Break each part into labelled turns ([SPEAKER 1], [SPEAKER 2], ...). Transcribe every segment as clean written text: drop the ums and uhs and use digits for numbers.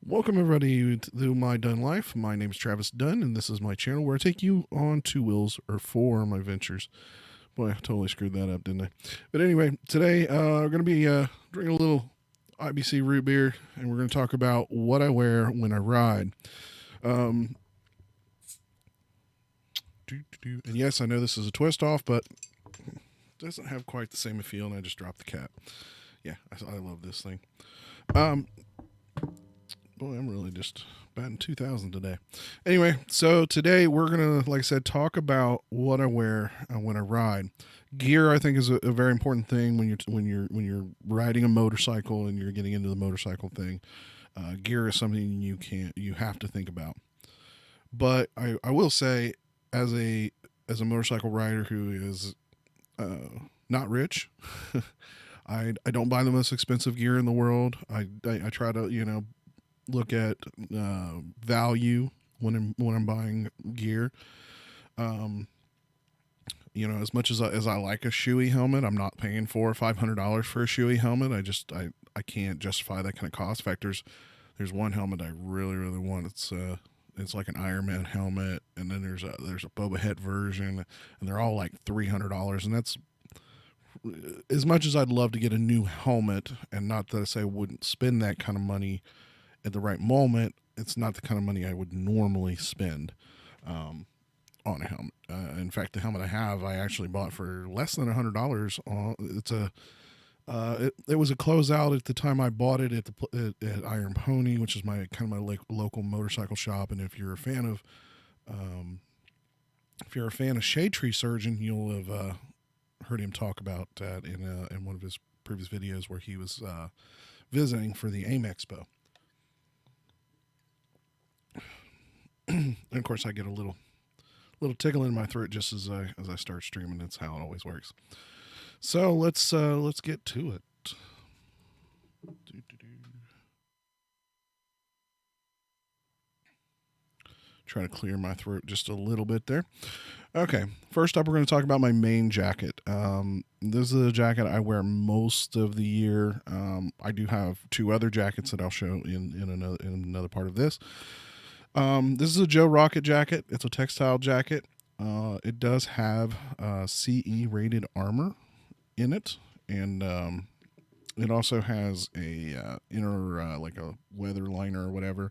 [SPEAKER 1] Welcome everybody to MyDunnLife. My name is Travis Dunn, and this is my channel where I take you on two wheels or four on my ventures. Boy, I totally screwed that up, didn't I? But anyway, today we're going to be drinking a little IBC root beer, and we're going to talk about what I wear when I ride. And yes, I know this is a twist off, but it doesn't have quite the same feel, and I just dropped the cap. Yeah, I love this thing. Boy, I'm really just batting 2,000 today. Anyway, so today we're gonna, like I said, talk about what I wear when I ride. Gear, I think, is a very important thing when you're riding a motorcycle and you're getting into the motorcycle thing. Gear is something you have to think about. But I will say, as a motorcycle rider who is not rich, I don't buy the most expensive gear in the world. I try to look at value when I'm buying gear. You know, as much as I like a Shoei helmet, I'm not paying $400 or $500 for a Shoei helmet. I can't justify that kind of cost. In fact, there's one helmet I really want. It's like an Iron Man helmet, and then there's a Boba Fett version, and they're all like $300. And that's, as much as I'd love to get a new helmet, and not that I say I wouldn't spend that kind of money at the right moment, it's not the kind of money I would normally spend on a helmet. In fact, the helmet I have, I actually bought for less than $100. It was a closeout at the time I bought it at Iron Pony, which is my local motorcycle shop. And if you're a fan of Shade Tree Surgeon, you'll have heard him talk about that in one of his previous videos where he was visiting for the AIM Expo. And of course, I get a little tickle in my throat just as I start streaming. That's how it always works. So let's get to it. Try to clear my throat just a little bit there. Okay, first up, we're going to talk about my main jacket. This is a jacket I wear most of the year. I do have two other jackets that I'll show in another part of this. This is a Joe Rocket jacket. It's a textile jacket. It does have CE rated armor in it, and it also has a inner like a weather liner or whatever.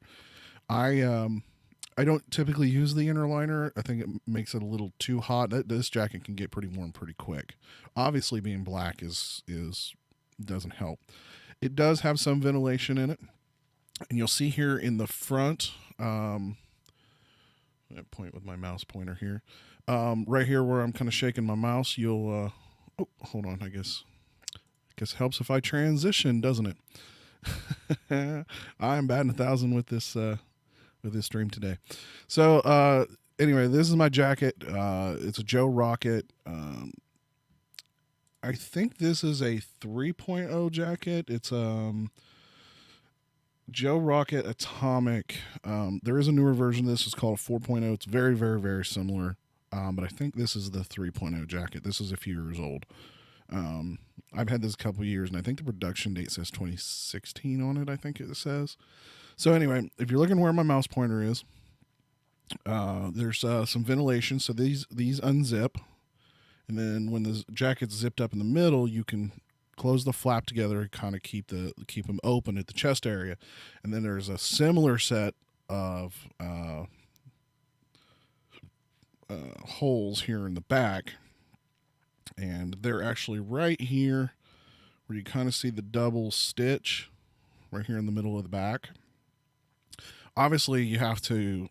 [SPEAKER 1] I don't typically use the inner liner. I think it makes it a little too hot. This jacket can get pretty warm pretty quick. Obviously, being black doesn't help. It does have some ventilation in it, and you'll see here in the front. I point with my mouse pointer here. Right here where I'm kind of shaking my mouse, you'll oh, hold on, I guess it helps if I transition, doesn't it? I'm batting 1,000 with this stream today. So anyway, this is my jacket. It's a Joe Rocket. I think this is a 3.0 jacket. It's Joe Rocket Atomic. There is a newer version of this. It's called 4.0. It's very, very, very similar. But I think this is the 3.0 jacket. This is a few years old. I've had this a couple years, and I think the production date says 2016 on it, I think it says. So anyway, if you're looking where my mouse pointer is, there's some ventilation. So these unzip, and then when the jacket's zipped up in the middle, you can close the flap together and kind of keep them open at the chest area. And then there's a similar set of holes here in the back, and they're actually right here where you kind of see the double stitch right here in the middle of the back. Obviously, you have to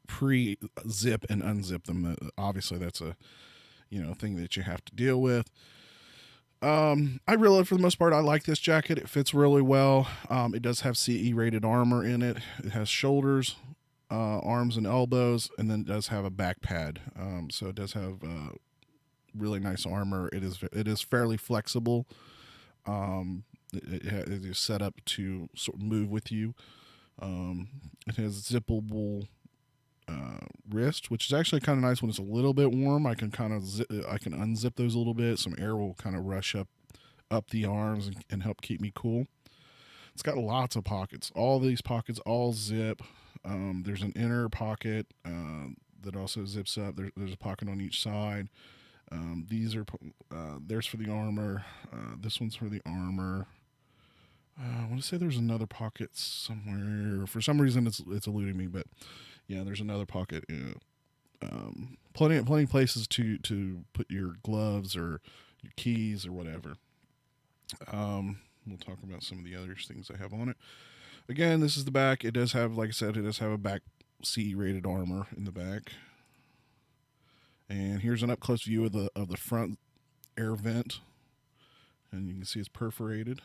[SPEAKER 1] pre-zip and unzip them. Obviously, that's a thing that you have to deal with. I really, for the most part, I like this jacket. It fits really well. It does have CE rated armor in it. It has shoulders, arms and elbows, and then it does have a back pad. So it does have really nice armor. It is fairly flexible. It is set up to sort of move with you. It has zippable wrist, which is actually kind of nice when it's a little bit warm. I can unzip those a little bit. Some air will kind of rush up the arms and help keep me cool. It's got lots of pockets. All these pockets all zip. There's an inner pocket that also zips up. There's a pocket on each side. These are there's for the armor. This one's for the armor. I want to say there's another pocket somewhere. For some reason, it's eluding me, but yeah, there's another pocket. Plenty of places to put your gloves or your keys or whatever. We'll talk about some of the other things I have on it. Again, this is the back. It does have, like I said, it does have a back CE rated armor in the back. And here's an up close view of the front air vent, and you can see it's perforated.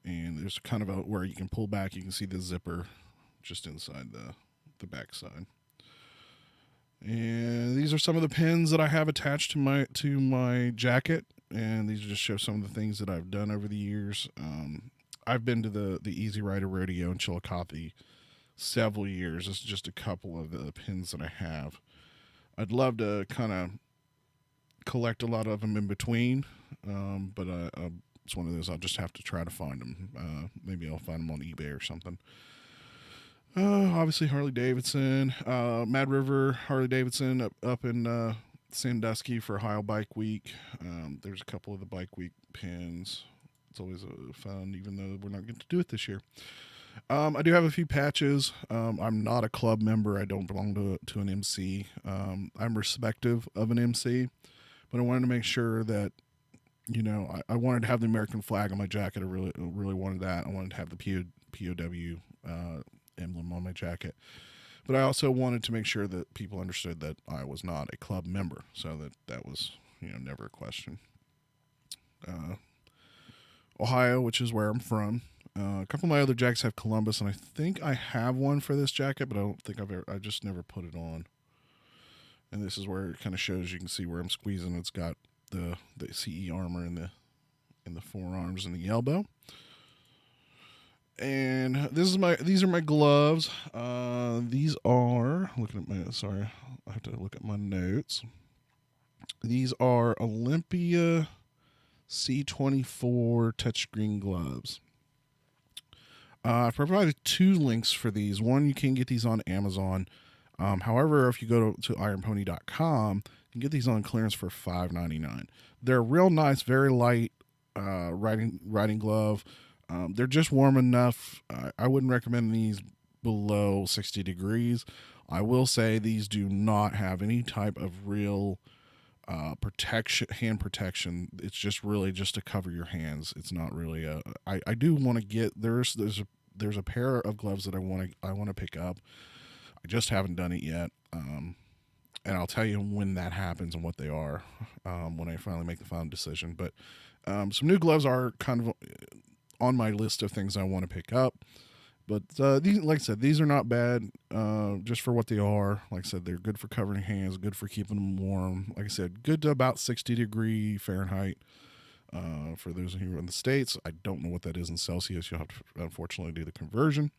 [SPEAKER 1] And there's kind of where you can pull back. You can see the zipper just inside the back side. And these are some of the pins that I have attached to my jacket. And these just show some of the things that I've done over the years. I've been to the Easy Rider Rodeo in Chillicothe several years. It's just a couple of the pins that I have. I'd love to kind of collect a lot of them in between, but it's one of those I'll just have to try to find them. Maybe I'll find them on eBay or something. Obviously Harley Davidson, Mad River Harley Davidson up in Sandusky for Ohio Bike Week. There's a couple of the Bike Week pins. It's always fun, even though we're not going to do it this year. I do have a few patches. I'm not a club member. I don't belong to an MC. I'm respective of an MC, but I wanted to make sure that, I wanted to have the American flag on my jacket. I really wanted that. I wanted to have the POW emblem on my jacket. But I also wanted to make sure that people understood that I was not a club member, so that was, never a question. Ohio, which is where I'm from. A couple of my other jackets have Columbus, and I think I have one for this jacket, but I don't think I just never put it on. And this is where it kind of shows, you can see where I'm squeezing. It's got the CE armor in the forearms and the elbow. And these are my gloves. These are, sorry, I have to look at my notes. These are Olympia C24 touchscreen gloves. I've provided 2 links for these. One, you can get these on Amazon. However, if you go to ironpony.com, you can get these on clearance for $5.99. They're real nice, very light riding glove. They're just warm enough. I wouldn't recommend these below 60 degrees. I will say these do not have any type of real hand protection. It's just really just to cover your hands. It's not really I do want to get, there's a pair of gloves that I want to pick up. I just haven't done it yet. And I'll tell you when that happens and what they are, when I finally make the final decision. But some new gloves are kind of on my list of things I want to pick up. But these, like I said, these are not bad, just for what they are. Like I said, they're good for covering hands, good for keeping them warm. Like I said, good to about 60-degree Fahrenheit. For those of you in the States, I don't know what that is in Celsius. You'll have to, unfortunately, do the conversion.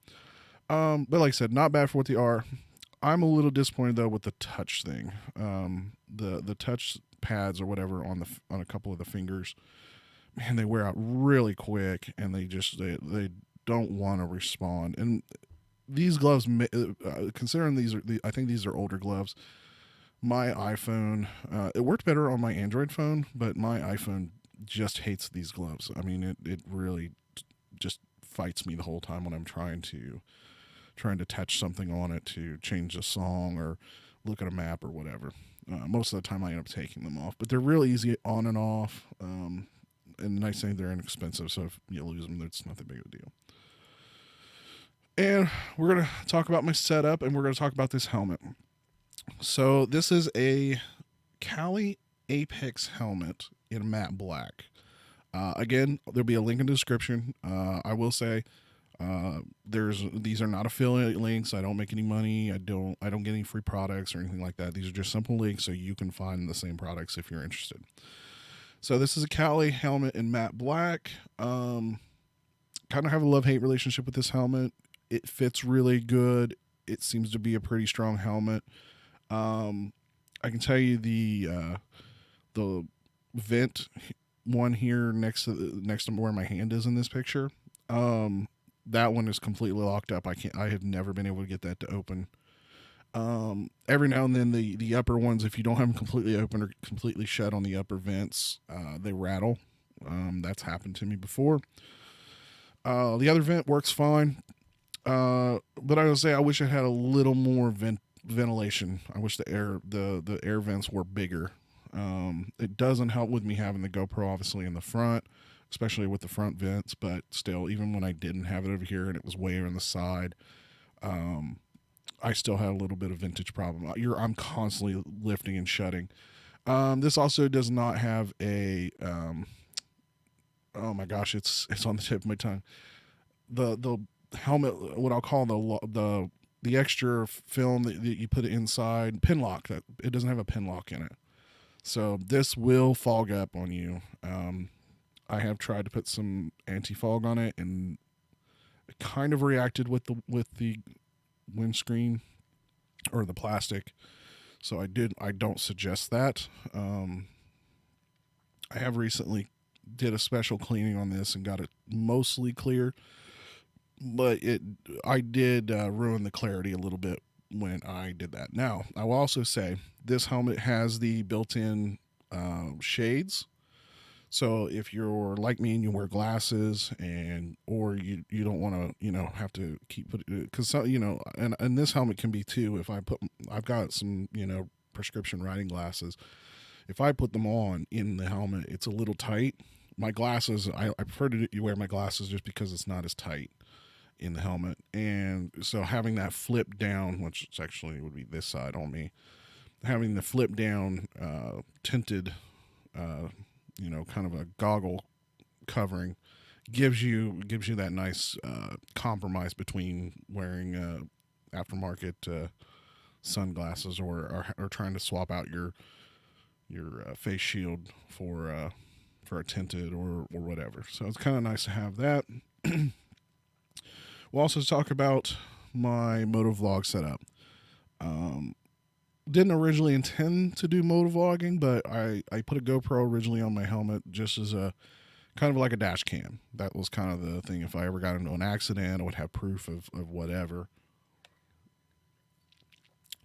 [SPEAKER 1] But like I said, not bad for what they are. I'm a little disappointed, though, with the touch thing. The touch pads or whatever on a couple of the fingers, man, they wear out really quick, and they don't want to respond. And these gloves, considering I think these are older gloves. My iPhone, it worked better on my Android phone, but my iPhone just hates these gloves. I mean, it really just fights me the whole time when I'm trying to touch something on it to change a song or look at a map or whatever. Most of the time I end up taking them off, but they're real easy on and off. And the nice thing, they're inexpensive, so if you lose them, it's not that big of a deal. And we're going to talk about my setup, and we're going to talk about this helmet. So this is a Callie Apex helmet in matte black. Again, there'll be a link in the description. I will say, these are not affiliate links. I don't make any money. I don't get any free products or anything like that. These are just simple links so you can find the same products if you're interested. So this is a Callie helmet in matte black. Kind of have a love-hate relationship with this helmet. It fits really good. It seems to be a pretty strong helmet. I can tell you the vent one here next to where my hand is in this picture. That one is completely locked up. I have never been able to get that to open. Every now and then the upper ones, if you don't have them completely open or completely shut on the upper vents, they rattle. That's happened to me before. The other vent works fine. But I would say I wish it had a little more ventilation. I wish the air vents were bigger. It doesn't help with me having the GoPro obviously in the front, especially with the front vents, but still, even when I didn't have it over here and it was way on the side, I still had a little bit of vintage problem. I'm constantly lifting and shutting. This also does not have a, oh my gosh, it's on the tip of my tongue. The helmet, what I'll call the extra film that you put inside, pin lock, that it doesn't have a pin lock in it. So this will fog up on you. I have tried to put some anti-fog on it, and it kind of reacted with the windscreen or the plastic. So I don't suggest that. I have recently did a special cleaning on this and got it mostly clear, but I did ruin the clarity a little bit when I did that. Now, I will also say this helmet has the built-in shades. So if you're like me and you wear glasses or you don't want to, have to keep putting, because, and this helmet can be too, if I've got some, prescription riding glasses. If I put them on in the helmet, it's a little tight. My glasses, I prefer to wear my glasses just because it's not as tight in the helmet. And so having that flip down, which actually would be this side on me, having the flip down tinted, kind of a goggle covering gives you that nice compromise between wearing aftermarket sunglasses or trying to swap out your face shield for a tinted or whatever. So it's kind of nice to have that. We'll also talk about my motovlog setup. Didn't originally intend to do motovlogging, but I put a GoPro originally on my helmet just as a kind of like a dash cam. That was kind of the thing. If I ever got into an accident, I would have proof of whatever.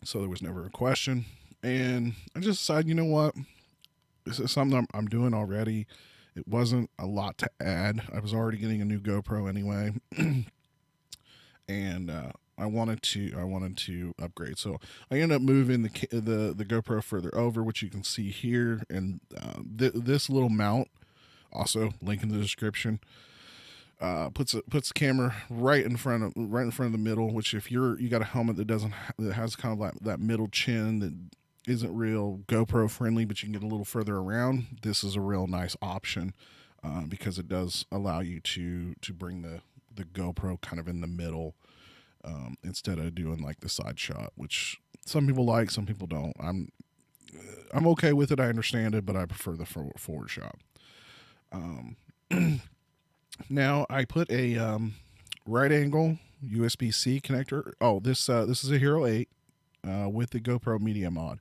[SPEAKER 1] So there was never a question. And I just decided, you know what? This is something I'm doing already. It wasn't a lot to add. I was already getting a new GoPro anyway. And I wanted to upgrade. So I ended up moving the GoPro further over, which you can see here. And this little mount, also link in the description, puts the camera right in front of the middle. Which if you got a helmet that has kind of like that middle chin that isn't real GoPro friendly, but you can get a little further around, this is a real nice option because it does allow you to bring the GoPro kind of in the middle instead of doing like the side shot, which some people like, some people don't. I'm okay with it. I understand it, but I prefer the forward shot. Now I put a right angle USB-C connector. Oh, this is a Hero 8 with the GoPro Media Mod.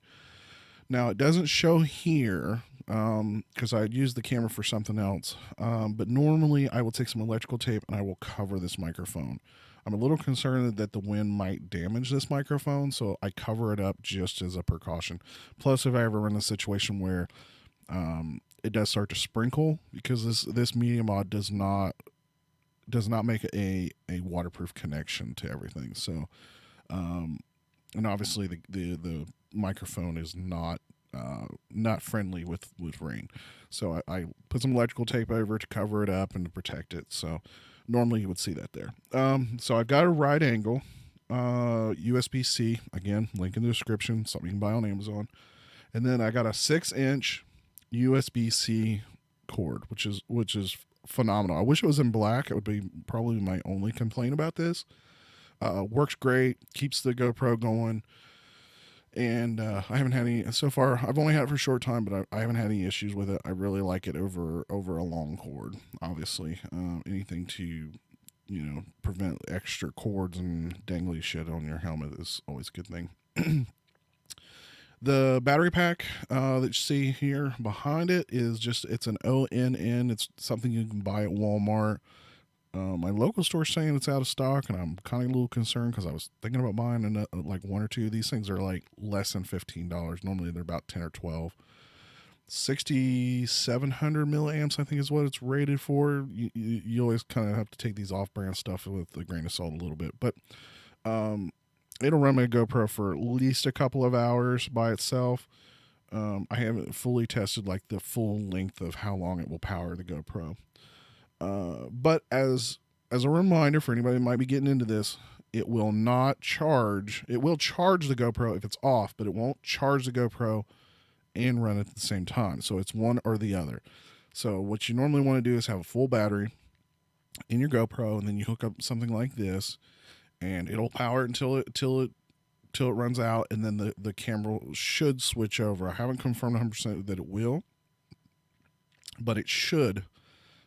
[SPEAKER 1] Now it doesn't show here because I'd use the camera for something else. But normally I will take some electrical tape and I will cover this microphone. I'm a little concerned that the wind might damage this microphone, so I cover it up just as a precaution. Plus, if I ever run a situation where it does start to sprinkle, because this Media Mod does not make a waterproof connection to everything. So, and obviously the microphone is not friendly with rain. So I put some electrical tape over to cover it up and to protect it. So normally you would see that there. So I've got a right angle USB-C, again, link in the description, something you can buy on Amazon. And then I got a 6-inch USB-C cord, which is phenomenal. I wish it was in black. It would be probably my only complaint about this. Works great, keeps the GoPro going. And I haven't had any so far. I've only had it for a short time, but I haven't had any issues with it. I really like it over a long cord. Obviously, anything to prevent extra cords and dangly shit on your helmet is always a good thing. The battery pack that you see here behind it is it's an ONN. It's something you can buy at Walmart. My local store is saying it's out of stock, and I'm kind of a little concerned because I was thinking about buying like one or two of these things. Are like less than $15. Normally they're about 10 or 12. 6,700 milliamps, I think, is what it's rated for. You always kind of have to take these off-brand stuff with a grain of salt a little bit, but it'll run my GoPro for at least a couple of hours by itself. I haven't fully tested like the full length of how long it will power the GoPro. But as a reminder for anybody that might be getting into this, it will not charge. It will charge the GoPro if it's off, but it won't charge the GoPro and run it at the same time. So it's one or the other. So what you normally want to do is have a full battery in your GoPro, and then you hook up something like this, and it'll power it until it runs out, and then the camera should switch over. I haven't confirmed 100% that it will, but it should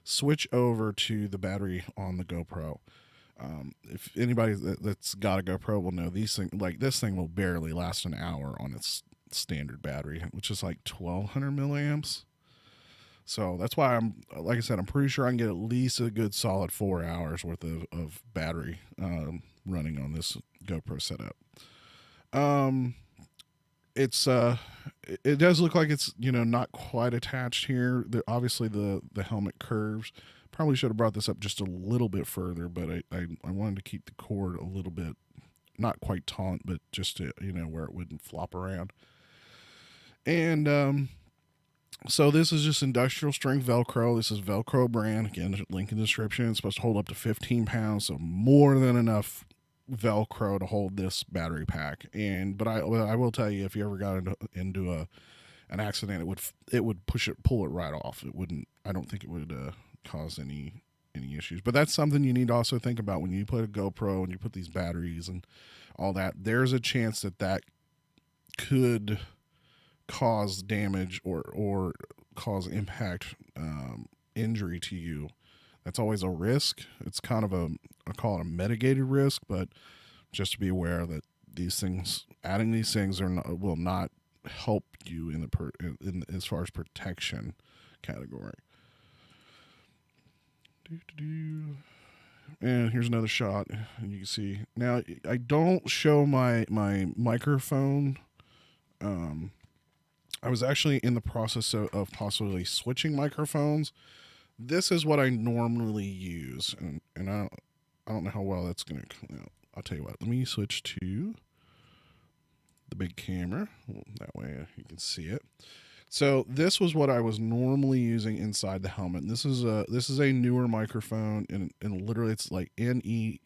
[SPEAKER 1] switch over to the battery on the GoPro. If anybody that's got a GoPro will know these things, like this thing will barely last an hour on its standard battery, which is like 1200 milliamps. So that's why like I said, I'm pretty sure I can get at least a good solid 4 hours worth of battery running on this GoPro setup. It does look like it's, not quite attached here. Obviously the helmet curves. Probably should have brought this up just a little bit further, but I wanted to keep the cord a little bit, not quite taut, but just to, where it wouldn't flop around. And so this is just industrial strength Velcro. This is Velcro brand. Again, link in the description. It's supposed to hold up to 15 pounds, so more than enough Velcro to hold this battery pack. But I will tell you, if you ever got into an accident, it would pull it right off. It wouldn't. I don't think it would cause any issues. But that's something you need to also think about when you put a GoPro and you put these batteries and all that. There's a chance that could cause damage or cause impact, injury to you. That's always a risk. It's kind of I call it a mitigated risk, but just to be aware that adding these things will not help you in as far as protection category. And here's another shot, and you can see now I don't show my microphone. I was actually in the process of possibly switching microphones. This is what I normally use, and I don't know how well that's going to come out. I'll tell you what. Let me switch to the big camera. That way you can see it. So this was what I was normally using inside the helmet. And this is a newer microphone, and literally it's like Neewer.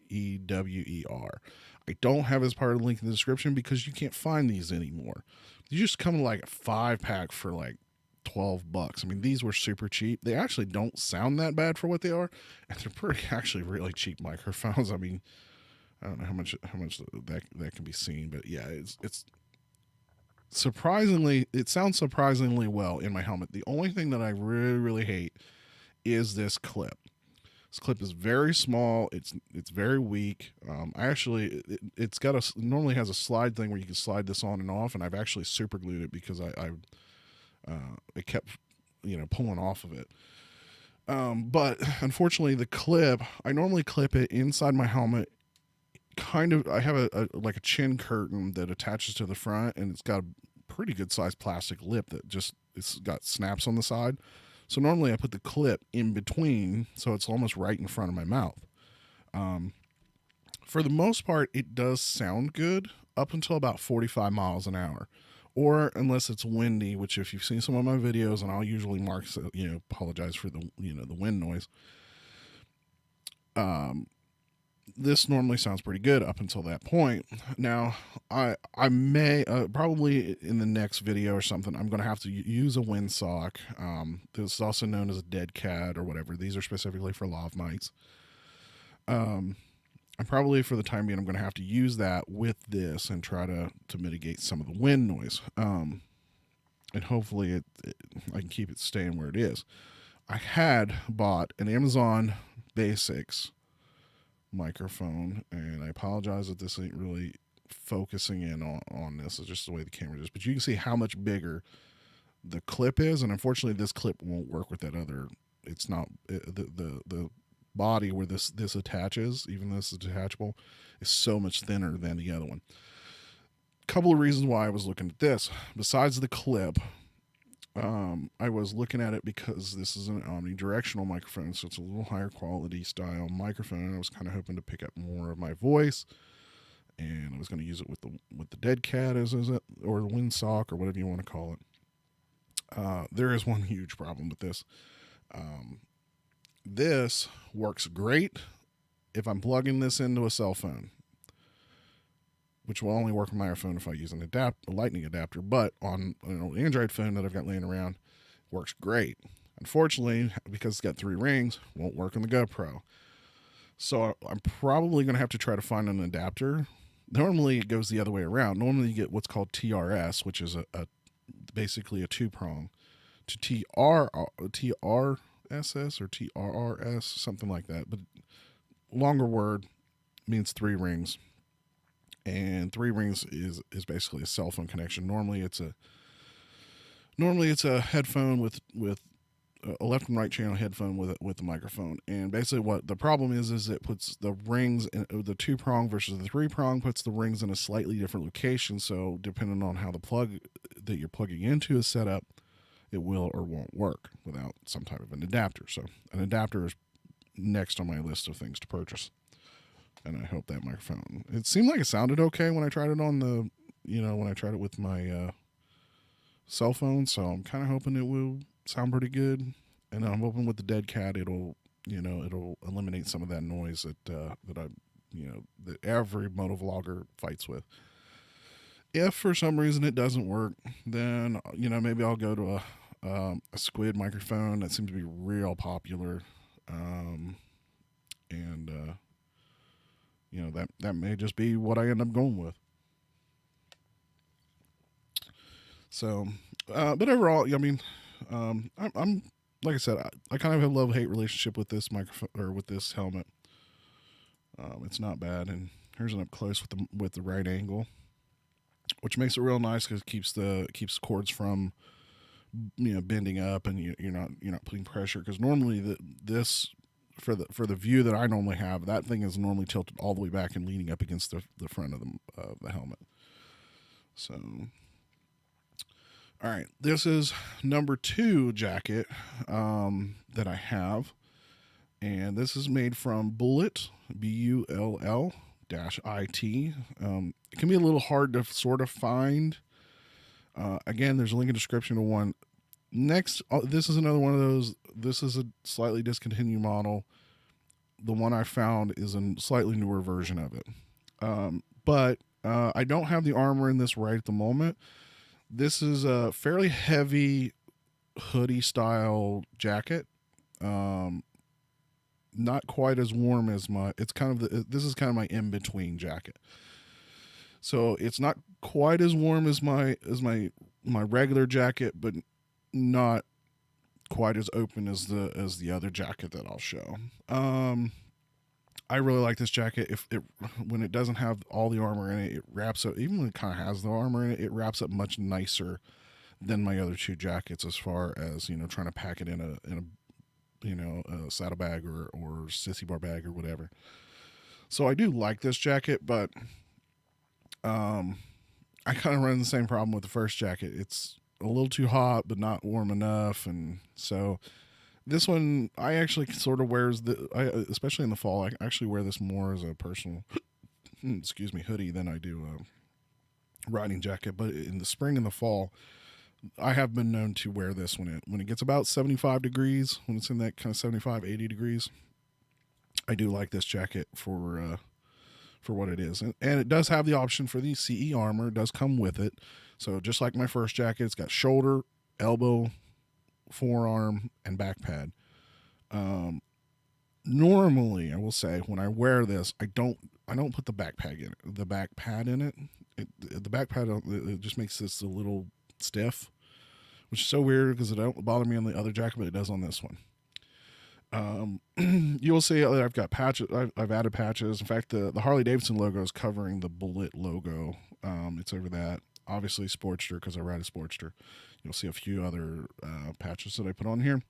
[SPEAKER 1] I don't have it as part of the link in the description because you can't find these anymore. These just come in like a 5-pack for like $12. I mean, these were super cheap. They actually don't sound that bad for what they are, and they're actually really cheap microphones. I mean, I don't know how much that can be seen, but yeah, it's surprisingly, it sounds surprisingly well in my helmet. The only thing that I really, really hate is this clip. This clip is very small. It's very weak. It's normally has a slide thing where you can slide this on and off, and I've actually super glued it because it kept pulling off of it. But unfortunately, the clip, I normally clip it inside my helmet. I have a chin curtain that attaches to the front, and it's got a pretty good sized plastic lip that it's got snaps on the side. So normally I put the clip in between, so it's almost right in front of my mouth. For the most part, it does sound good up until about 45 miles an hour, or unless it's windy, which if you've seen some of my videos, and I'll usually mark, apologize for the wind noise. This normally sounds pretty good up until that point. Now, I may probably in the next video or something, I'm going to have to use a windsock. This is also known as a dead cat or whatever. These are specifically for lav mics. And probably for the time being, I'm going to have to use that with this and try to mitigate some of the wind noise. And hopefully I can keep it staying where it is. I had bought an Amazon Basics microphone, and I apologize that this ain't really focusing in on this. It's just the way the camera is, but you can see how much bigger the clip is, and unfortunately this clip won't work with that other. It's not the body where this attaches, even though this is detachable, is so much thinner than the other one. Couple of reasons why I was looking at this besides the clip. I was looking at it because this is an omnidirectional microphone, so it's a little higher quality style microphone, and I was kind of hoping to pick up more of my voice, and I was going to use it with the dead cat or the windsock or whatever you want to call it. There is one huge problem with this. This works great if I'm plugging this into a cell phone, which will only work on my iPhone if I use a lightning adapter, but on an Android phone that I've got laying around, works great. Unfortunately, because it's got 3 rings, won't work on the GoPro. So I'm probably going to have to try to find an adapter. Normally it goes the other way around. Normally you get what's called TRS, which is basically a 2-prong, to TRSS or TRRS, something like that. But longer word, means 3 rings, and 3 rings is basically a cell phone connection. Normally it's a headphone with a left and right channel headphone with a microphone. And basically what the problem is it puts the rings in the 2-prong versus the 3-prong, puts the rings in a slightly different location. So depending on how the plug that you're plugging into is set up, it will or won't work without some type of an adapter. So an adapter is next on my list of things to purchase. And I hope that microphone, it seemed like it sounded okay when I tried it on the, when I tried it with my cell phone. So I'm kind of hoping it will sound pretty good. And I'm hoping with the dead cat, it'll eliminate some of that noise that that every motovlogger fights with. If for some reason it doesn't work, then, maybe I'll go to a squid microphone that seems to be real popular. That may just be what I end up going with. So, but overall, I'm like I said, I kind of have a love-hate relationship with this microphone or with this helmet. It's not bad, and here's an up close with the right angle, which makes it real nice because it keeps the cords from bending up, and you're not putting pressure. Because normally this for the view that I normally have, that thing is normally tilted all the way back and leaning up against the front of the helmet. So. All right, this is number 2 jacket that I have, and this is made from Bullet, BULL-IT. It can be a little hard to sort of find. Again, there's a link in the description to one. Next, this is another one of those. This is a slightly discontinued model. The one I found is a slightly newer version of it. But I don't have the armor in this right at the moment. This is a fairly heavy hoodie style jacket. Not quite as warm as this is kind of my in-between jacket. So it's not quite as warm as my regular jacket, but not quite as open as the other jacket that I'll show. I really like this jacket. When it doesn't have all the armor in it, it wraps up. Even when it kind of has the armor in it, it wraps up much nicer than my other 2 jackets. As far as trying to pack it in a saddlebag or sissy bar bag or whatever. So I do like this jacket, but I kind of run the same problem with the first jacket. It's a little too hot, but not warm enough, and so. This one, I actually sort of especially in the fall, I actually wear this more as a personal, hoodie than I do a riding jacket. But in the spring and the fall, I have been known to wear this when it gets about 75 degrees, when it's in that kind of 75, 80 degrees. I do like this jacket for what it is. And it does have the option for the CE armor. It does come with it. So just like my first jacket, it's got shoulder, elbow, forearm, and back pad. Normally, I will say, when I wear this, I don't put the back pad in it. The back pad it just makes this a little stiff, which is so weird because it don't bother me on the other jacket, but it does on this one. You'll see that I've got patches. I've added patches. In fact, the Harley Davidson logo is covering the Bullet logo. It's over that. Obviously, Sportster, because I ride a Sportster. You'll see a few other patches that I put on here.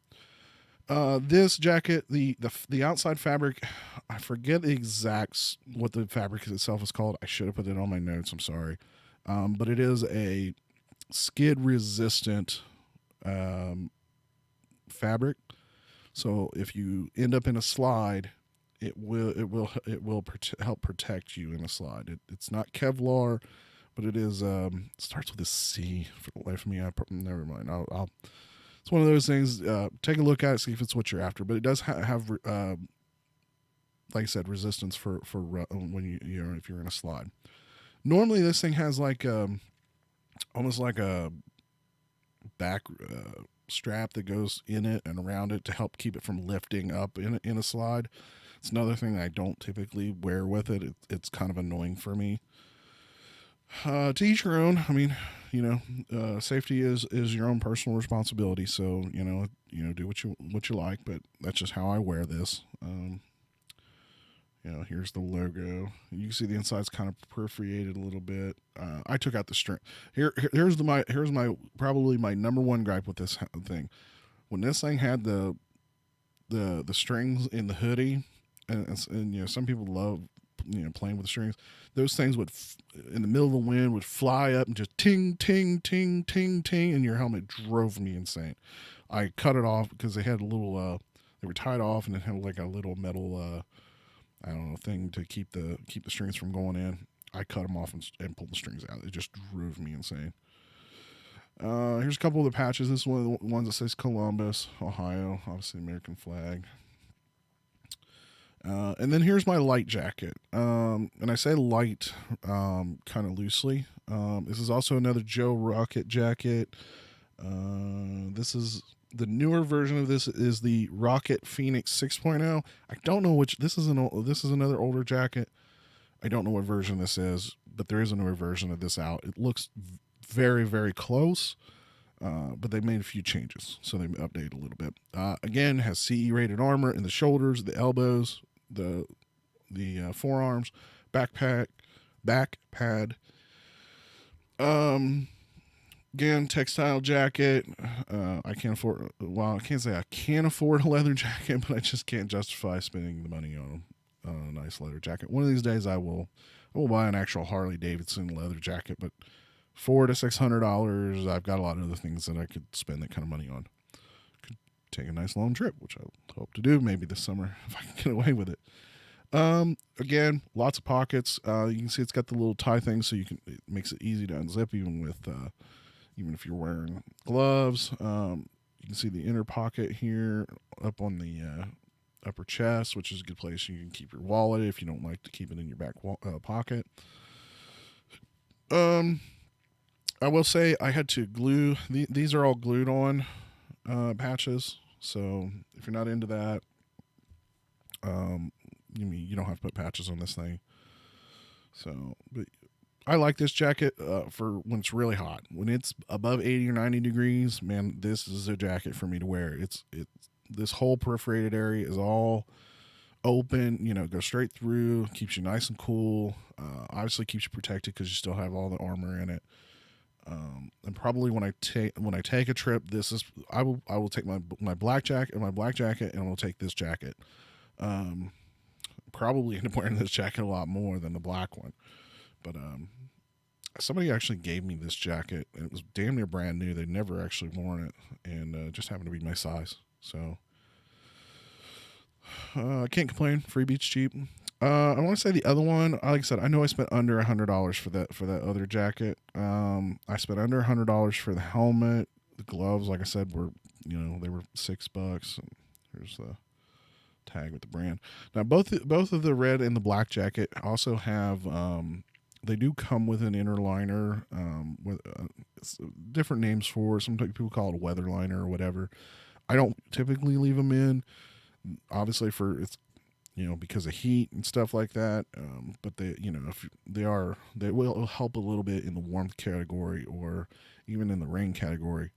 [SPEAKER 1] This jacket, the outside fabric, I forget the exact what the fabric itself is called. I should have put it on my notes. I'm sorry, but it is a skid resistant fabric. So if you end up in a slide, it will help protect you in a slide. It's not Kevlar. But it is starts with a C. For the life of me, never mind. It's one of those things. Take a look at it, see if it's what you're after. But it does have, like I said, resistance for when if you're in a slide. Normally, this thing has like almost like a back strap that goes in it and around it to help keep it from lifting up in a slide. It's another thing that I don't typically wear with it. It's kind of annoying for me. To each your own. I mean, safety is your own personal responsibility. So do what you like. But that's just how I wear this. Here's the logo. You can see the inside's kind of perforated a little bit. I took out the string. Here's my probably my number one gripe with this thing. When this thing had the strings in the hoodie, and some people love playing with the strings. Those things would in the middle of the wind would fly up and just ting ting ting ting ting, and your helmet drove me insane. I cut it off because they had a little they were tied off, and it had like a little metal I don't know thing to keep the strings from going in. I cut them off and pulled the strings out. It just drove me insane. Here's a couple of the patches. This is one of the ones that says Columbus, Ohio, obviously American flag. And then here's my light jacket. And I say light kind of loosely. This is also another Joe Rocket jacket. This is the newer version of this is the Rocket Phoenix 6.0. I don't know which. This is another older jacket. I don't know what version this is, but there is a newer version of this out. It looks very, very close, but they made a few changes, so they updated a little bit. Again, has CE rated armor in the shoulders, the elbows, the forearms, back pad. Again, textile jacket. I can't afford. Well, I can't say I can't afford a leather jacket, but I just can't justify spending the money on a nice leather jacket. One of these days, I will buy an actual Harley Davidson leather jacket, but $400 to $600. I've got a lot of other things that I could spend that kind of money on. Could take a nice long trip, which I hope to do maybe this summer if I can get away with it. Again, lots of pockets. You can see it's got the little tie thing, so it makes it easy to unzip even if you're wearing gloves. You can see the inner pocket here up on the upper chest, which is a good place you can keep your wallet if you don't like to keep it in your back pocket. I will say I had to glue. These are all glued on patches, so if you're not into that, you don't have to put patches on this thing. So, but I like this jacket for when it's really hot. When it's above 80 or 90 degrees, man, this is a jacket for me to wear. It's this whole perforated area is all open, goes straight through, keeps you nice and cool. Obviously keeps you protected because you still have all the armor in it. And probably when I take a trip, I will take my black jacket and I will take this jacket. Probably end up wearing this jacket a lot more than the black one. But somebody actually gave me this jacket, and it was damn near brand new. They'd never actually worn it, and just happened to be my size. So I can't complain. Free beats cheap. I want to say the other one. Like I said, I know I spent under $100 for that other jacket. I spent under $100 for the helmet. The gloves, like I said, were they were $6. And here's the tag with the brand. Now both of the red and the black jacket also have. They do come with an inner liner with different names for it. Sometimes people call it a weather liner or whatever. I don't typically leave them in, obviously because of heat and stuff like that. But if they will help a little bit in the warmth category or even in the rain category.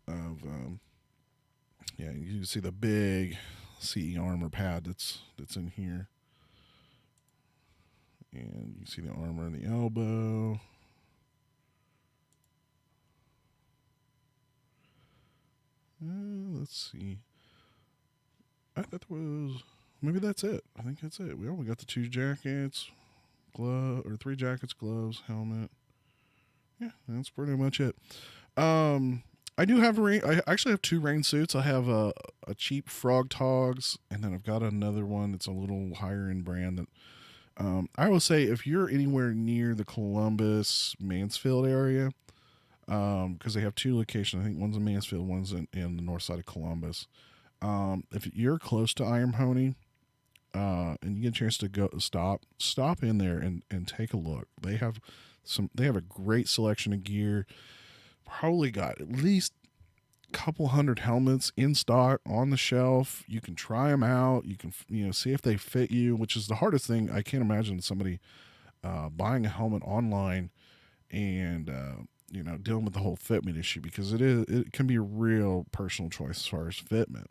[SPEAKER 1] You can see the big CE armor pad that's in here. And you see the armor in the elbow. Let's see. I thought maybe that's it. I think that's it. We only got the 2 jackets, 3 jackets, gloves, helmet. Yeah, that's pretty much it. I do have I actually have 2 rain suits. I have a cheap Frog Togs, and then I've got another one that's a little higher end brand that. I will say if you're anywhere near the Columbus, Mansfield area, because they have 2 locations. I think one's in Mansfield, one's in the north side of Columbus. If you're close to Iron Pony, and you get a chance to go stop in there and take a look. They have a great selection of gear. Probably got at least couple hundred helmets in stock on the shelf. You can try them out. You can see if they fit you, which is the hardest thing. I can't imagine somebody buying a helmet online and dealing with the whole fitment issue, because it can be a real personal choice as far as fitment.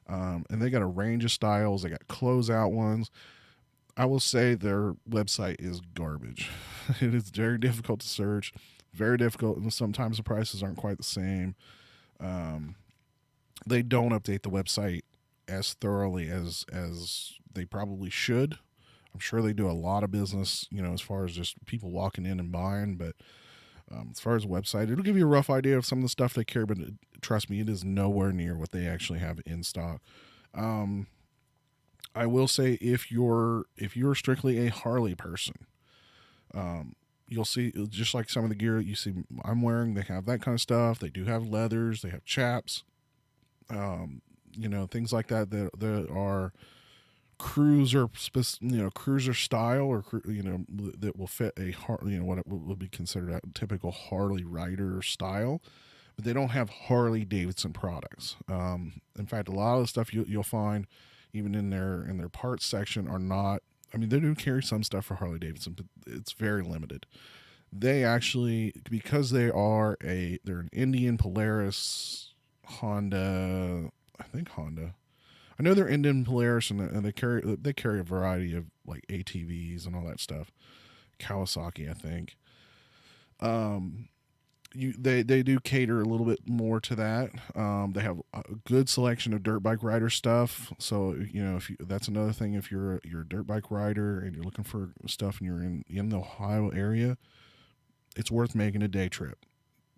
[SPEAKER 1] And they got a range of styles. They got closeout ones. I will say their website is garbage. It is very difficult to search, very difficult, and sometimes the prices aren't quite the same. Um, they don't update the website as thoroughly as they probably should. I'm sure they do a lot of business, as far as just people walking in and buying, but as far as the website, it'll give you a rough idea of some of the stuff they carry, but trust me, it is nowhere near what they actually have in stock. I will say if you're strictly a Harley person, you'll see just like some of the gear you see I'm wearing, they have that kind of stuff. They do have leathers, they have chaps, things like that that are cruiser cruiser style, or that will fit a what it will be considered a typical Harley rider style, but they don't have Harley Davidson products. In fact, a lot of the stuff you'll find even in their parts section are not. I mean, they do carry some stuff for Harley Davidson, but it's very limited. They actually, because they're an Indian, Polaris, Honda, I think Honda. I know they're Indian, Polaris, and they carry a variety of like ATVs and all that stuff. Kawasaki, I think. They do cater a little bit more to that. They have a good selection of dirt bike rider stuff. So that's another thing. If you're a dirt bike rider and you're looking for stuff and you're in the Ohio area, it's worth making a day trip.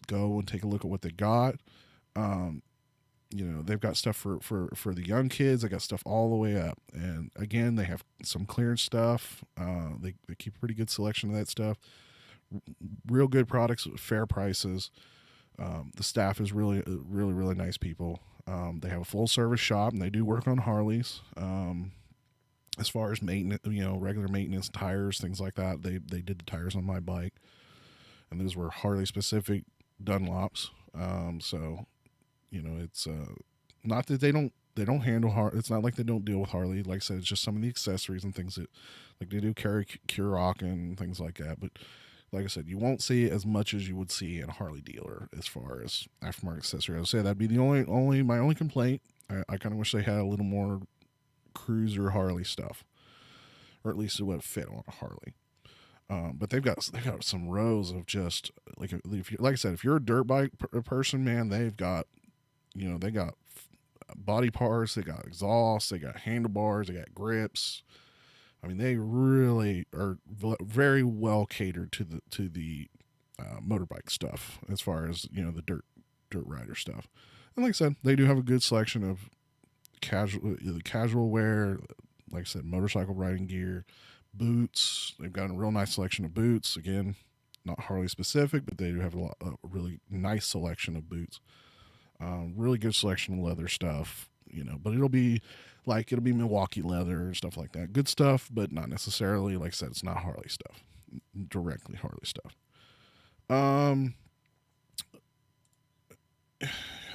[SPEAKER 1] Go and take a look at what they got. They've got stuff for the young kids. They got stuff all the way up. And again, they have some clearance stuff. They keep a pretty good selection of that stuff. Real good products with fair prices. The staff is really, really, really nice people. They have a full service shop, and they do work on Harleys. As far as maintenance, regular maintenance, tires, things like that, they did the tires on my bike, and those were Harley specific Dunlops. So it's not that they don't handle Harley. It's not like they don't deal with Harley. Like I said, it's just some of the accessories and things that, like, they do carry Kurok and things like that. But like I said, you won't see as much as you would see in a Harley dealer as far as aftermarket accessories. I would say that'd be my only complaint. I kind of wish they had a little more cruiser Harley stuff, or at least it would fit on a Harley. But they've got some rows of just like I said, if you're a dirt bike person, man, they've got they got body parts, they got exhaust, they got handlebars, they got grips. I mean, they really are very well catered to the motorbike stuff as far as the dirt rider stuff. And like I said, they do have a good selection of casual wear. Like I said, motorcycle riding gear, boots. They've got a real nice selection of boots. Again, not Harley specific, but they do have a really nice selection of boots. Really good selection of leather stuff, but it'll be Milwaukee leather and stuff like that. Good stuff, but not necessarily, like I said, it's not Harley stuff, directly Harley stuff.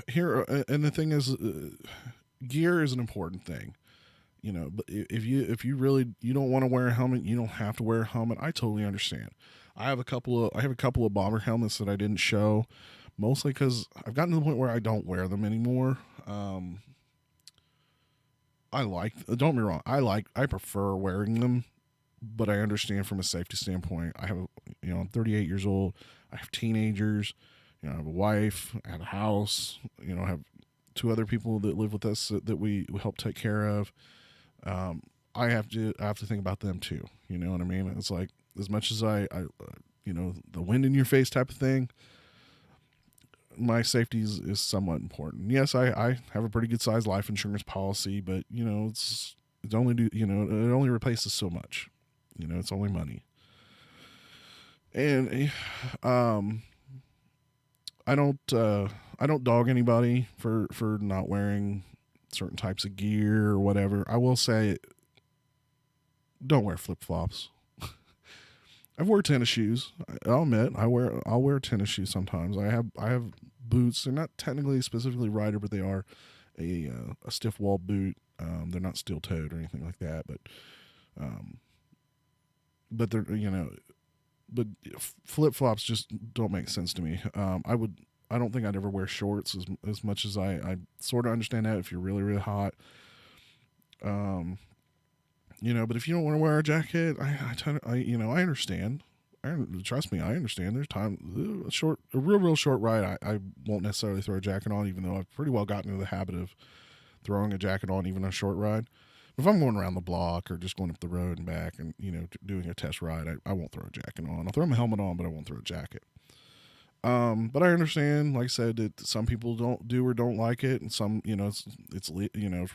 [SPEAKER 1] Here, and the thing is, gear is an important thing. But if you really don't want to wear a helmet, you don't have to wear a helmet. I totally understand. I have a couple of bomber helmets that I didn't show, mostly because I've gotten to the point where I don't wear them anymore. Don't get me wrong, I prefer wearing them, but I understand from a safety standpoint. I'm 38 years old. I have teenagers. I have a wife. I have a house. I have two other people that live with us that we help take care of. I have to think about them too. You know what I mean? It's like, as much as I the wind in your face type of thing, my safety is somewhat important. Yes, I have a pretty good sized life insurance policy, but it only replaces so much. It's only money. And I don't dog anybody for not wearing certain types of gear or whatever. I will say, don't wear flip-flops. I've worn tennis shoes. I'll admit, I'll wear tennis shoes sometimes. I have boots. They're not technically specifically rider, but they are a stiff wall boot. They're not steel toed or anything like that, but they're but flip-flops just don't make sense to me. I don't think I'd ever wear shorts as much as I sort of understand that if you're really, really hot. But if you don't want to wear a jacket, I understand. Trust me, I understand. There's time, a real short ride. I won't necessarily throw a jacket on, even though I've pretty well gotten into the habit of throwing a jacket on, even on a short ride. If I'm going around the block or just going up the road and back and, doing a test ride, I won't throw a jacket on. I'll throw my helmet on, but I won't throw a jacket. But I understand, like I said, that some people don't like it, and some, it's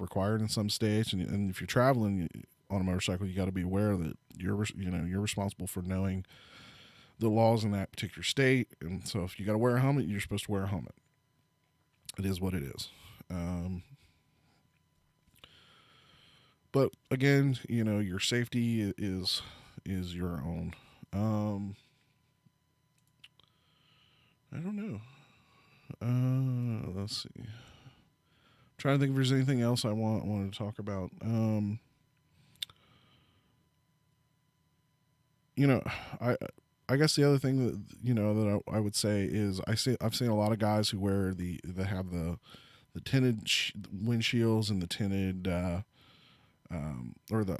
[SPEAKER 1] required in some states. And if you're traveling on a motorcycle, you got to be aware that you're responsible for knowing the laws in that particular state. And so if you got to wear a helmet, you're supposed to wear a helmet. It is what it is. But again, your safety is your own. I don't know. Let's see. I'm trying to think if there's anything else I wanted to talk about. I guess the other thing that that I would say is I've seen a lot of guys who wear that have the tinted windshields and the tinted or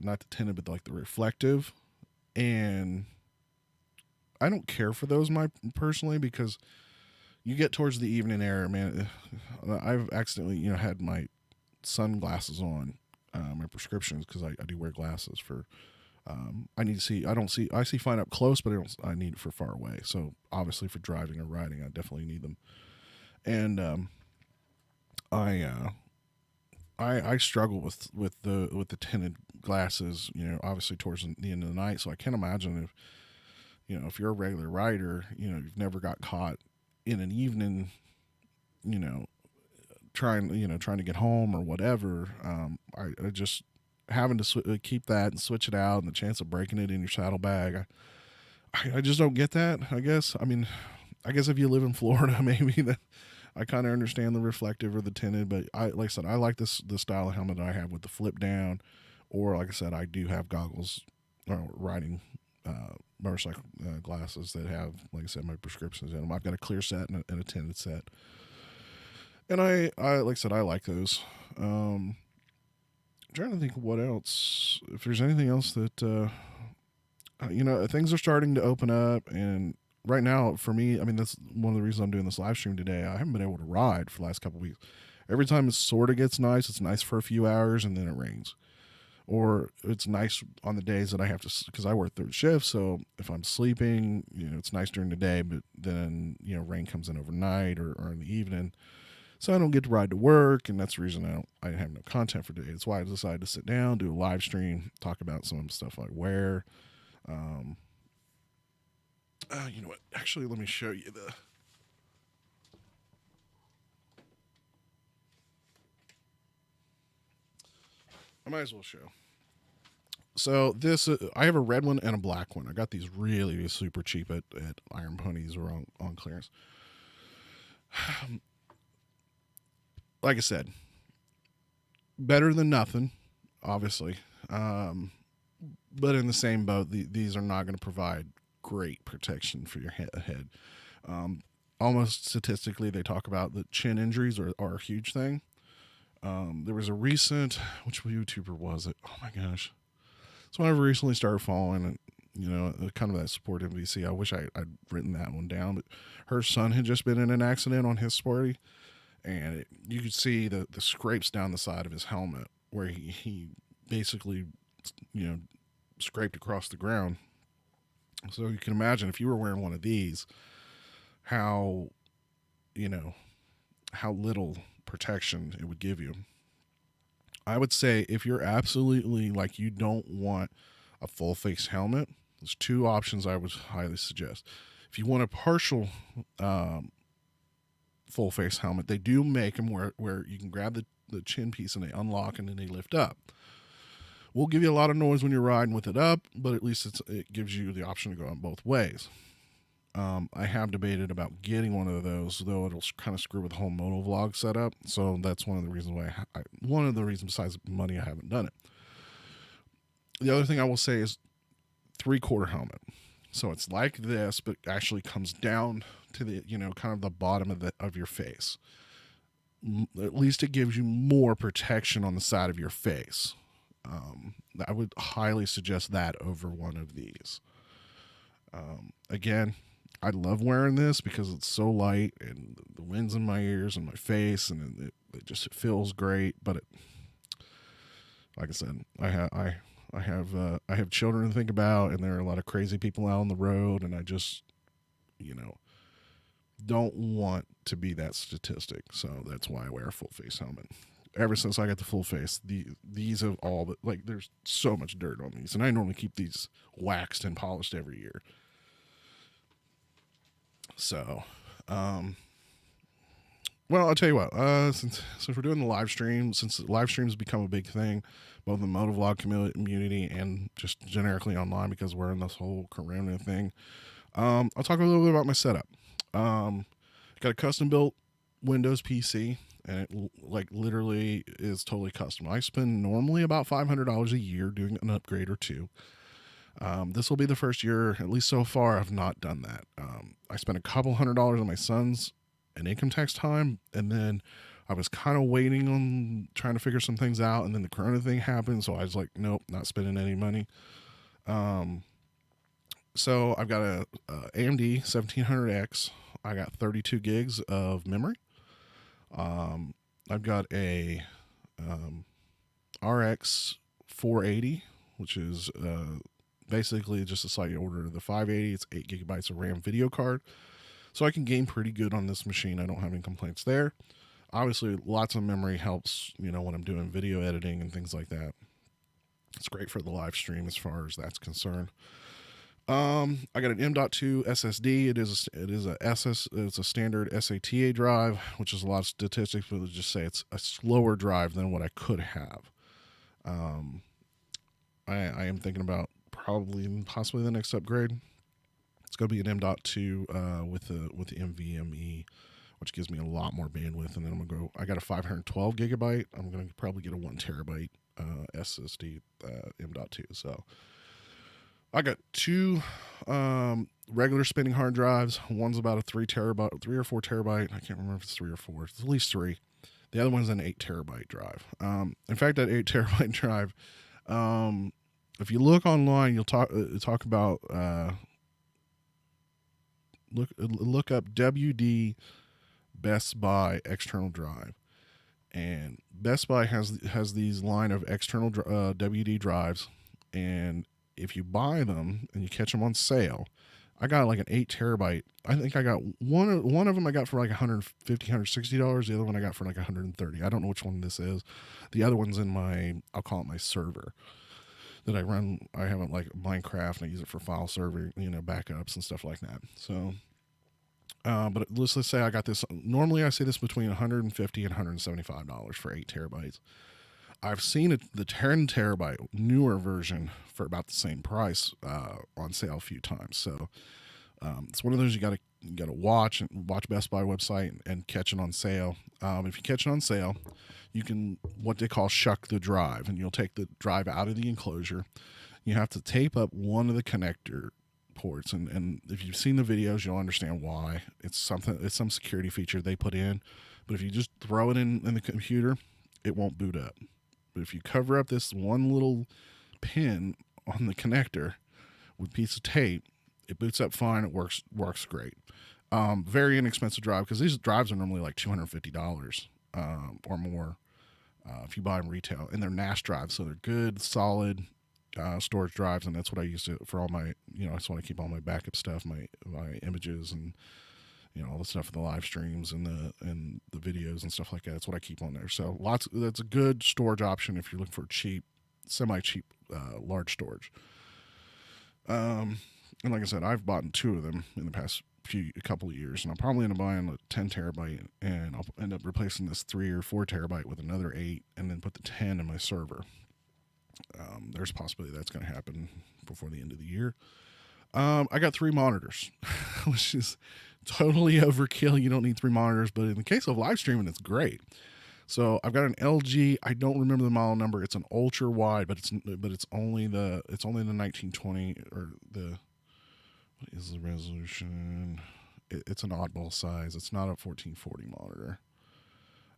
[SPEAKER 1] not the tinted but like the reflective, and I don't care for those personally, because you get towards the evening air, man. I've accidentally had my sunglasses on, my prescriptions, because I do wear glasses for. I need to see. I see fine up close, but I need it for far away. So obviously for driving or riding, I definitely need them. And I struggle with the tinted glasses. Obviously towards the end of the night. So I can't imagine if you're a regular rider, you've never got caught in an evening, trying to get home or whatever. I just having to keep that and switch it out, and the chance of breaking it in your saddlebag. I just don't get that. I guess if you live in Florida, maybe that I kind of understand the reflective or the tinted, but like I said, I like the style of helmet I have with the flip down, or like I said, I do have goggles or riding motorcycle glasses that have, like I said, my prescriptions in them. I've got a clear set and a tinted set, and I like I said, I like those. Trying to think what else, if there's anything else that things are starting to open up, and right now for me, that's one of the reasons I'm doing this live stream today. I haven't been able to ride for the last couple of weeks. Every time it sort of gets nice, it's nice for a few hours and then it rains, or it's nice on the days that I have to, because I work third shift, so if I'm sleeping, it's nice during the day, but then rain comes in overnight or in the evening. So I don't get to ride to work, and that's the reason I have no content for today. That's why I decided to sit down, do a live stream, talk about some of the stuff I wear. You know what? Actually, let me show you I might as well show. So this, I have a red one and a black one. I got these really super cheap at Iron Ponies or on clearance. Like I said, better than nothing, obviously. But in the same boat, these are not going to provide great protection for your head. Almost statistically, they talk about that chin injuries are a huge thing. There was a recent, which YouTuber was it? Oh my gosh. So I recently started following, kind of that supportmvc. I wish I'd written that one down, but her son had just been in an accident on his Sporty. And you could see the scrapes down the side of his helmet where he basically, scraped across the ground. So you can imagine if you were wearing one of these, how little protection it would give you. I would say if you're absolutely like you don't want a full face helmet, there's two options I would highly suggest. If you want a partial full face helmet, they do make them where you can grab the chin piece and they unlock and then they lift up. Will give you a lot of noise when you're riding with it up, but at least it gives you the option to go on both ways. I have debated about getting one of those, though it'll kind of screw with the whole motovlog setup. So that's one of the reasons why one of the reasons besides money I haven't done it. The other thing I will say is 3/4 helmet. So it's like this, but actually comes down to the, kind of the bottom of your face. At least it gives you more protection on the side of your face. I would highly suggest that over one of these. Again, I love wearing this because it's so light and the wind's in my ears and my face, and it feels great. But like I said, I have children to think about, and there are a lot of crazy people out on the road, and I just, don't want to be that statistic. So that's why I wear a full face helmet. Ever since I got the full face, these have all, but like, there's so much dirt on these, and I normally keep these waxed and polished every year. So, well, I'll tell you what, since we're doing the live stream, since live streams become a big thing, both in the motovlog community and just generically online, because we're in this whole corona thing, I'll talk a little bit about my setup. Got a custom built Windows PC, and it like literally is totally custom. I spend normally about $500 a year doing an upgrade or two. This will be the first year, at least so far, I've not done that. I spent a couple $100 on my son's and income tax time, and then I was kind of waiting on trying to figure some things out, and then the corona thing happened, so I was like, nope, not spending any money. So I've got a AMD 1700X. I got 32 gigs of memory. I've got a RX 480, which is basically just a slight order of the 580. It's 8 gigabytes of RAM video card. So I can game pretty good on this machine. I don't have any complaints there. Obviously, lots of memory helps, when I'm doing video editing and things like that. It's great for the live stream as far as that's concerned. I got an M.2 SSD. It's a standard SATA drive, which is a lot of statistics, but let's just say it's a slower drive than what I could have. I am thinking about possibly the next upgrade. It's going to be an M.2 with the NVMe, which gives me a lot more bandwidth. And then I got a 512 gigabyte. I'm going to probably get a 1 terabyte SSD M.2. So I got two regular spinning hard drives. One's about a 3 or 4 terabyte. I can't remember if it's 3 or 4. It's at least 3. The other one's an 8 terabyte drive. In fact, that 8 terabyte drive, if you look online, you'll talk about look up WD Best Buy external drive, and Best Buy has these line of external WD drives, and if you buy them and you catch them on sale, I got like an 8 terabyte. I think I got one of them I got for like $150, $160. The other one I got for like $130. I don't know which one this is. The other one's in I'll call it my server that I run. I have it like Minecraft, and I use it for file server, backups and stuff like that. So, but let's say I got this. Normally I say this between $150 and $175 for 8 terabytes. I've seen the 10 terabyte newer version for about the same price on sale a few times. So it's one of those you got to watch Best Buy website and catch it on sale. If you catch it on sale, you can what they call shuck the drive, and you'll take the drive out of the enclosure. You have to tape up one of the connector ports, and if you've seen the videos, you'll understand why. It's some security feature they put in, but if you just throw it in the computer, it won't boot up. But if you cover up this one little pin on the connector with a piece of tape, it boots up fine. It works great. Very inexpensive drive, because these drives are normally like $250 or more if you buy them retail, and they're NAS drives, so they're good, solid storage drives, and that's what I use for all my, that's what I keep all my backup stuff, my images, and all the stuff for the live streams and the videos and stuff like that. That's what I keep on there. So that's a good storage option if you're looking for semi-cheap, large storage. And like I said, I've bought 2 of them in the past couple of years, and I'll probably end up buying a 10 terabyte, and I'll end up replacing this 3 or 4 terabyte with another 8, and then put the 10 in my server. There's a possibility that's going to happen before the end of the year. I got 3 monitors, which is totally overkill. You don't need 3 monitors, but in the case of live streaming, it's great. So I've got an LG. I don't remember the model number. It's an ultra wide, but it's only the 1920, or what is the resolution? It's an oddball size. It's not a 1440 monitor.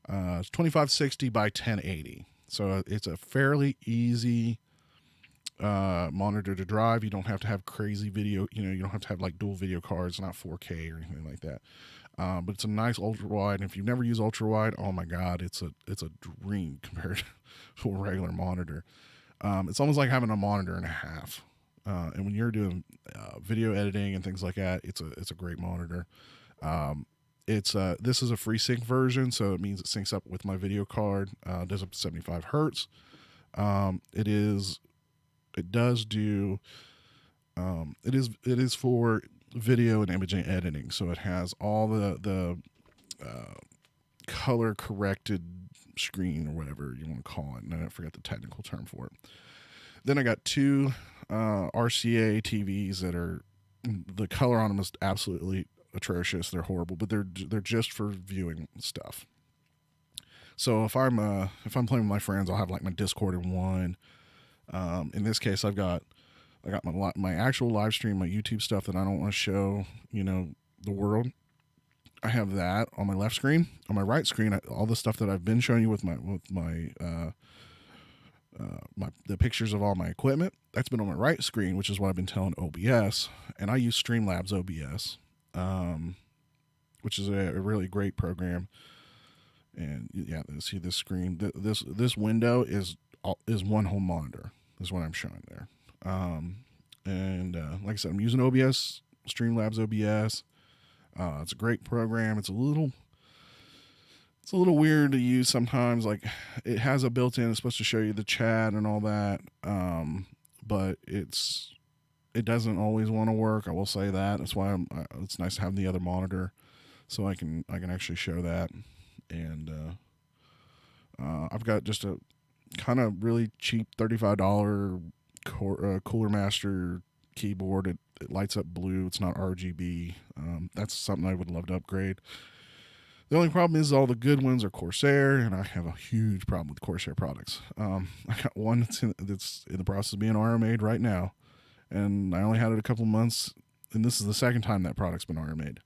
[SPEAKER 1] It's 2560 by 1080. So it's a fairly easy monitor to drive. You don't have to have crazy video, you don't have to have like dual video cards, not 4K or anything like that. But it's a nice ultra wide. And if you've never used ultra wide, oh my God, it's a dream compared to a regular monitor. It's almost like having a monitor and a half. And when you're doing video editing and things like that, it's a great monitor. This is a FreeSync version, so it means it syncs up with my video card. Does up to 75 hertz. It is for video and image editing, so it has all the color corrected screen or whatever you want to call it, and I forget the technical term for it. Then I got two RCA TVs that are, the color on them is absolutely atrocious. They're horrible, but they're just for viewing stuff. So if I'm playing with my friends, I'll have like my Discord in one. In this case, I got my actual live stream, my YouTube stuff that I don't want to show, the world. I have that on my left screen. On my right screen, all the stuff that I've been showing you with the pictures of all my equipment, that's been on my right screen, which is what I've been telling OBS. And I use Streamlabs OBS, which is a really great program. And yeah, see this screen, this window is one whole monitor. Is what I'm showing there. Like I said, I'm using OBS, Streamlabs OBS. It's a great program. It's a little weird to use sometimes. Like, it has a built-in, it's supposed to show you the chat and all that. But it doesn't always want to work. I will say that. That's why it's nice to have the other monitor, so I can actually show that. And I've got just a kind of really cheap $35 Cooler Master keyboard. It lights up blue. It's not RGB. That's something I would love to upgrade. The only problem is all the good ones are Corsair, and I have a huge problem with Corsair products. I got one that's in the process of being RMA'd right now, and I only had it a couple months, and this is the second time that product's been RMA'd.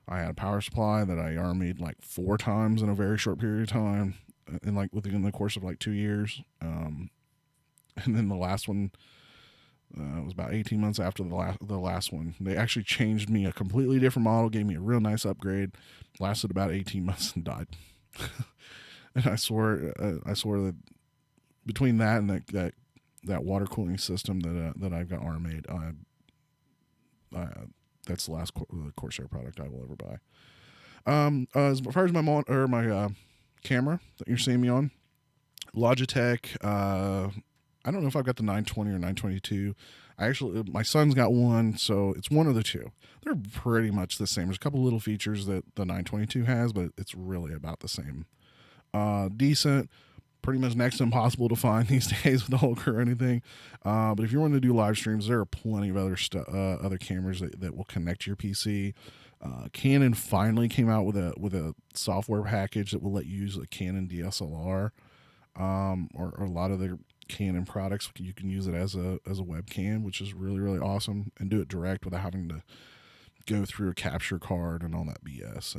[SPEAKER 1] I had a power supply that I RMA'd like 4 times in a very short period of time, within the course of like 2 years. And then the last one was about 18 months after the last one. They actually changed me a completely different model, gave me a real nice upgrade, lasted about 18 months and died. And I swore that between that and that water cooling system that I've got RMA'd, that's the last Corsair product I will ever buy. As far as my camera that you're seeing me on, Logitech. I don't know if I've got the 920 or 922. My son's got one, so it's one of the two. They're pretty much the same. There's a couple little features that the 922 has, but it's really about the same. Decent, pretty much next to impossible to find these days with the Hulk or anything. But if you want to do live streams, there are plenty of other cameras that will connect to your PC. Canon finally came out with a software package that will let you use a Canon DSLR, or a lot of their Canon products. You can use it as a webcam, which is really, really awesome, and do it direct without having to go through a capture card and all that BS,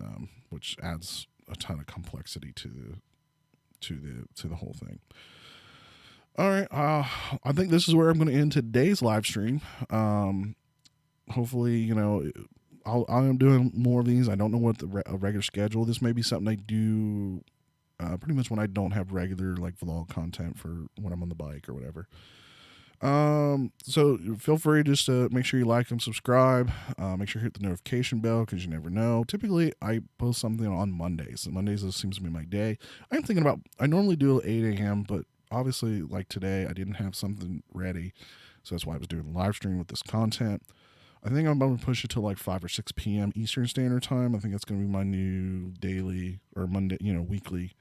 [SPEAKER 1] which adds a ton of complexity to the whole thing. All right, I think this is where I'm going to end today's live stream. Hopefully, I'm doing more of these. I don't know what a regular schedule. This may be something I do pretty much when I don't have regular like vlog content for when I'm on the bike or whatever. So feel free just to make sure you like and subscribe. Make sure you hit the notification bell, because you never know. Typically, I post something on Mondays. Mondays seems to be my day. I normally do 8 a.m., but obviously, like today, I didn't have something ready. So that's why I was doing a live stream with this content. I think I'm going to push it to like 5 or 6 p.m. Eastern Standard Time. I think that's going to be my new daily or Monday, weekly.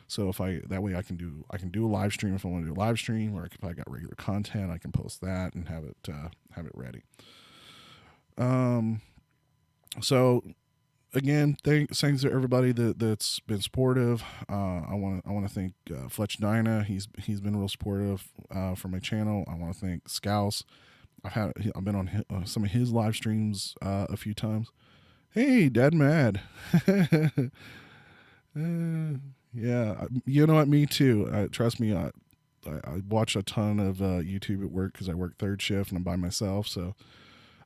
[SPEAKER 1] So that way I can do a live stream if I want to do a live stream, or if I got regular content, I can post that and have it ready. So again, thanks to everybody that's been supportive. I want to thank Fletch Dyna. He's been real supportive for my channel. I want to thank Scouse. I've been on some of his live streams a few times. Hey, Dad Mad. Yeah, you know what? Me too. Trust me. I watch a ton of YouTube at work because I work third shift and I'm by myself. So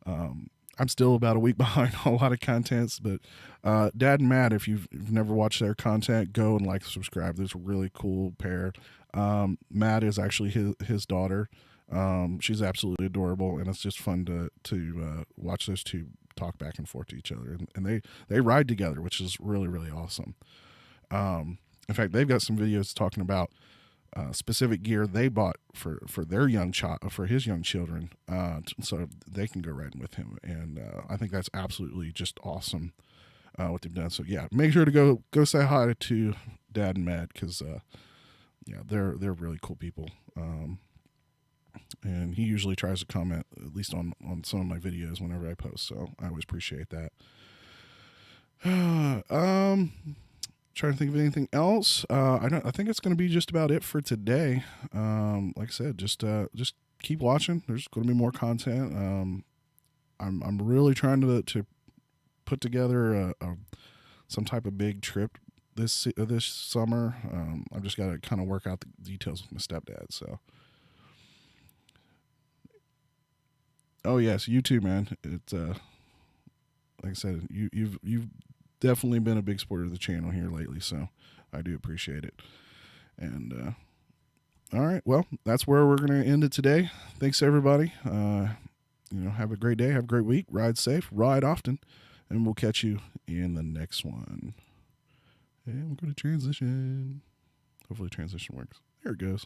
[SPEAKER 1] I'm still about a week behind on a lot of contents. But Dad and Matt, if you've never watched their content, go and like, subscribe. There's a really cool pair. Matt is actually his daughter. She's absolutely adorable, and it's just fun to watch those two talk back and forth to each other, and they ride together, which is really, really awesome. In fact, they've got some videos talking about specific gear they bought for their for his young children, so they can go riding with him, and I think that's absolutely just awesome what they've done. So yeah, make sure to go say hi to Dad and Matt, because yeah, they're really cool people. And he usually tries to comment at least on some of my videos whenever I post, so I always appreciate that. Trying to think of anything else. I think it's going to be just about it for today. Like I said, just keep watching. There's going to be more content. I'm really trying to put together some type of big trip this summer. I've just got to kind of work out the details with my stepdad. So, oh yes, you too, man. It's like I said, you've definitely been a big supporter of the channel here lately, so I do appreciate it. And all right, well, that's where we're going to end it today. Thanks everybody. Have a great day, have a great week, ride safe, ride often, and we'll catch you in the next one. And we're going to transition. Hopefully transition works. There it goes.